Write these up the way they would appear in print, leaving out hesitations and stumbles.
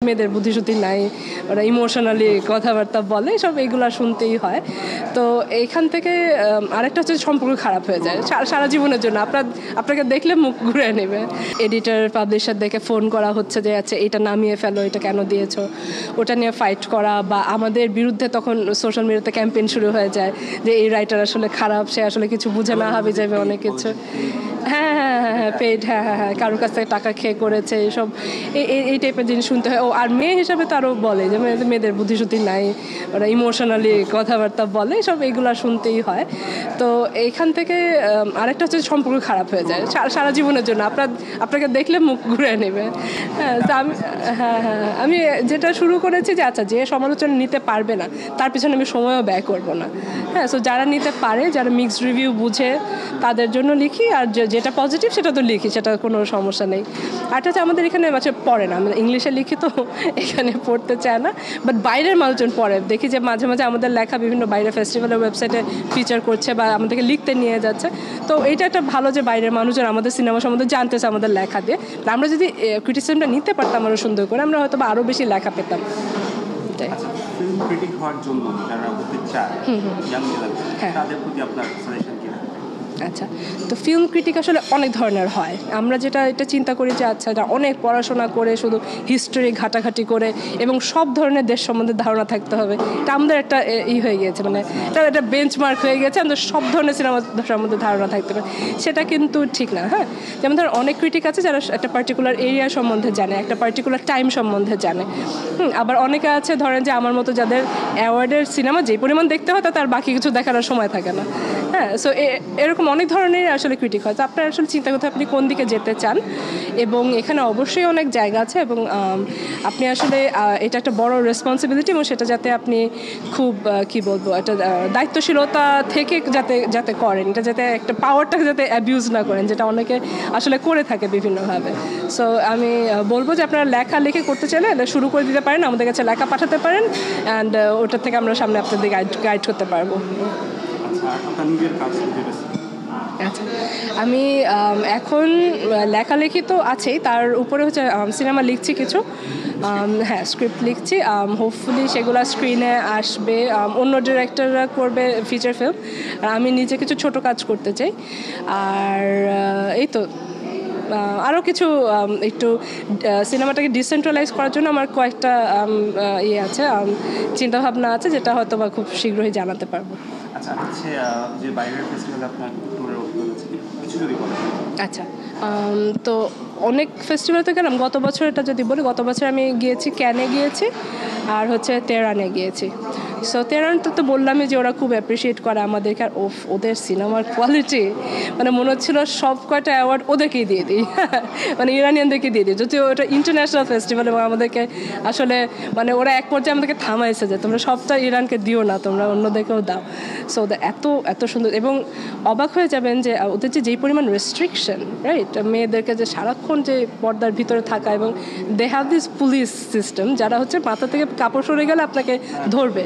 মেয়েদের বুদ্ধিশুদ্ধি নাই, ওরা ইমোশনালি কথাবার্তা বলে, সব এগুলো শুনতেই হয়। তো এইখান থেকে আরেকটা হচ্ছে সম্পর্ক খারাপ হয়ে যায় সারা জীবনের জন্য, আপনাকে দেখলে মুখ ঘুরে নেবে। এডিটর পাবলিশার দেখে ফোন করা হচ্ছে যে আচ্ছা এটা নামিয়ে ফেলো, এটা কেন দিয়েছো, ওটা নিয়ে ফাইট করা, বা আমাদের বিরুদ্ধে তখন সোশ্যাল মিডিয়াতে ক্যাম্পেইন শুরু হয়ে যায় যে এই রাইটার আসলে খারাপ, সে আসলে কিছু বুঝে না, হাবি যাবে অনেক কিছু। হ্যাঁ পেইড, হ্যাঁ কারোর কাছ থেকে টাকা খেয়ে করেছে, এইসব এই টাইপের জিনিস শুনতে হয়। ও আর মেয়ে হিসাবে তো আরও বলে যে মেয়েদের বুদ্ধিশুদ্ধি নাই, ওরা ইমোশনালি কথাবার্তা বলে, সব এইগুলো শুনতেই হয়। তো এইখান থেকে আরেকটা হচ্ছে সম্পর্ক খারাপ হয়ে যায় সারা জীবনের জন্য, আপনাকে দেখলে মুখ ঘুরে নেবে। হ্যাঁ তো আমি যেটা শুরু করেছি যে আচ্ছা যে সমালোচনা নিতে পারবে না তার পিছনে আমি সময়ও ব্যয় করব না। হ্যাঁ সো যারা নিতে পারে, যারা মিক্সড রিভিউ বুঝে, তাদের জন্য লিখি, আর যেটা পজিটিভ সেটা তো লিখি, সেটা কোনো সমস্যা নেই। আর হচ্ছে আমাদের এখানে পড়ে না, আমরা ইংলিশে লিখি তো এখানে পড়তে চায় না, বাট বাইরের মানুষজন পড়ে। দেখি যে মাঝে মাঝে আমাদের লেখা বিভিন্ন বাইরের ফেস্টিভ্যালের ওয়েবসাইটে ফিচার করছে বা আমাদেরকে লিখতে নিয়ে যাচ্ছে। তো এটা একটা ভালো যে বাইরের মানুষজন আমাদের সিনেমা সম্বন্ধে জানতেছে আমাদের লেখা দিয়ে। আমরা যদি ক্রিটিসিজমটা নিতে পারতাম আরও সুন্দর করে, আমরা হয়তো আরও বেশি লেখা পেতাম। ফিল্ম ক্রিটিক হওয়ার জন্য যারা হতে চায়, তাদের প্রতি আপনার সাজেশন কি? আচ্ছা, তো ফিল্ম ক্রিটিক আসলে অনেক ধরনের হয়। আমরা এটা চিন্তা করি যে আচ্ছা এটা অনেক পড়াশোনা করে, শুধু হিস্ট্রি ঘাটাঘাটি করে এবং সব ধরনের দেশ সম্বন্ধে ধারণা থাকতে হবে, এটা আমাদের একটা হয়ে গিয়েছে, মানে এটা একটা বেঞ্চমার্ক হয়ে গেছে, আমাদের সব ধরনের সিনেমা সম্বন্ধে ধারণা থাকতে হবে। সেটা কিন্তু ঠিক না। হ্যাঁ, যেমন ধর অনেক ক্রিটিক আছে যারা একটা পার্টিকুলার এরিয়া সম্বন্ধে জানে, একটা পার্টিকুলার টাইম সম্বন্ধে জানে। আবার অনেকে আছে ধরেন যে আমার মতো যাদের অ্যাওয়ার্ডের সিনেমা যে পরিমাণ দেখতে হয় তার বাকি কিছু দেখার সময় থাকে না। হ্যাঁ সো এরকম অনেক ধরনের আসলে ক্রিটিক হয়। তো আপনার আসলে চিন্তা করতে আপনি কোন দিকে যেতে চান, এবং এখানে অবশ্যই অনেক জায়গা আছে, এবং আপনি আসলে এটা একটা বড় রেসপন্সিবিলিটি, এবং সেটা যাতে আপনি খুব কি বলবো একটা দায়িত্বশীলতা থেকে যাতে করেন, এটা যাতে একটা পাওয়ারটাকে যাতে অ্যাবিউজ না করেন, যেটা অনেকে আসলে করে থাকে বিভিন্নভাবে। সো আমি বলবো যে আপনারা লেখালেখি করতে চাইলে শুরু করে দিতে পারেন, আমাদের কাছে লেখা পাঠাতে পারেন, অ্যান্ড ওটার থেকে আমরা সামনে আপনাদের গাইড করতে পারবো। আচ্ছা, আমি এখন লেখালেখি তো আছেই, তার উপরে হচ্ছে সিনেমা লিখছি কিছু। হ্যাঁ স্ক্রিপ্ট লিখছি, হোপফুলি সেগুলো স্ক্রিনে আসবে, অন্য ডিরেক্টররা করবে ফিচার ফিল্ম, আর আমি নিজে কিছু ছোট কাজ করতে চাই। আর এই তো আরও কিছু একটু সিনেমাটাকে ডিসেন্ট্রালাইজ করার জন্য আমার কয়েকটা আছে, চিন্তাভাবনা আছে, যেটা হয়তো বা খুব শীঘ্রই জানাতে পারবো। আচ্ছা, তো অনেক ফেস্টিভ্যালতে গেলাম গত বছর। এটা যদি বলি, গত বছর আমি গিয়েছি ক্যানে গিয়েছি, আর হচ্ছে তেহরানে গিয়েছি। সো তেহরানটা তো বললামই যে ওরা খুব অ্যাপ্রিসিয়েট করে আমাদেরকে, আর ওদের সিনেমার কোয়ালিটি মানে মনে হচ্ছিল সব কয়টা অ্যাওয়ার্ড ওদেরকেই দিয়ে দিই, মানে ইরানিয়ানদেরকে দিয়ে দিই, যদিও ওটা ইন্টারন্যাশনাল ফেস্টিভ্যাল, এবং আমাদেরকে আসলে মানে ওরা এক পর্যায়ে আমাদেরকে থামাইছে যে তোমরা সবটা ইরানকে দিও না, তোমরা অন্যদেরকেও দাও। সো ওদের এত সুন্দর, এবং অবাক হয়ে যাবেন যে ওদের যেই পরিমাণ রেস্ট্রিকশন, রাইট, মেয়েদেরকে যে সারাক্ষণ যে পর্দার ভিতরে থাকা, এবং they have this police system যারা হচ্ছে মাথা থেকে কাপড় সরে গেলে আপনাকে ধরবে,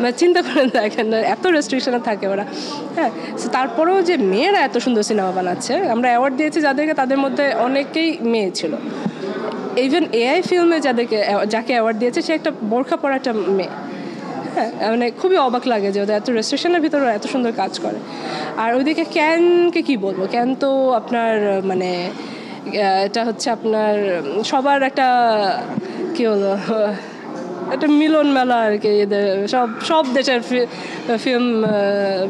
মানে চিন্তা করেন দেখেন এত রেস্ট্রিকশনে থাকে ওরা। হ্যাঁ, তারপরেও যে মেয়েরা এত সুন্দর সিনেমা বানাচ্ছে, আমরা অ্যাওয়ার্ড দিয়েছি যাদেরকে, তাদের মধ্যে অনেকেই মেয়ে ছিল। ইভেন এআই ফিল্মে যাকে অ্যাওয়ার্ড দিয়েছে সে একটা বোরখা পরা একটা মেয়ে। হ্যাঁ, মানে খুবই অবাক লাগে যে ওদের এত রেস্ট্রিকশনের ভিতরে এত সুন্দর কাজ করে। আর ওইদিকে ক্যানকে কি বলবো, ক্যান তো আপনার মানে এটা হচ্ছে আপনার সবার একটা কী হলো, একটা মিলন মেলা আর কি, এদের সব দেশের ফিল্ম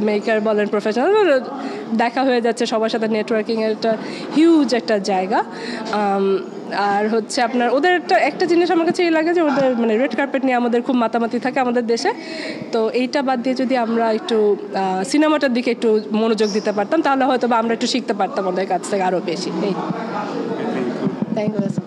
মেকার বলেন, প্রফেশনাল দেখা হয়ে যাচ্ছে সবার সাথে, নেটওয়ার্কিংয়ের একটা হিউজ একটা জায়গা। আর হচ্ছে আপনার ওদের একটা জিনিস আমার কাছে এই লাগে যে ওদের মানে রেড কার্পেট নিয়ে আমাদের খুব মাতামাতি থাকে আমাদের দেশে। তো এইটা বাদ দিয়ে যদি আমরা একটু সিনেমাটার দিকে একটু মনোযোগ দিতে পারতাম, তাহলে হয়তো বা আমরা একটু শিখতে পারতাম ওদের কাছ থেকে আরও বেশি। Thank you.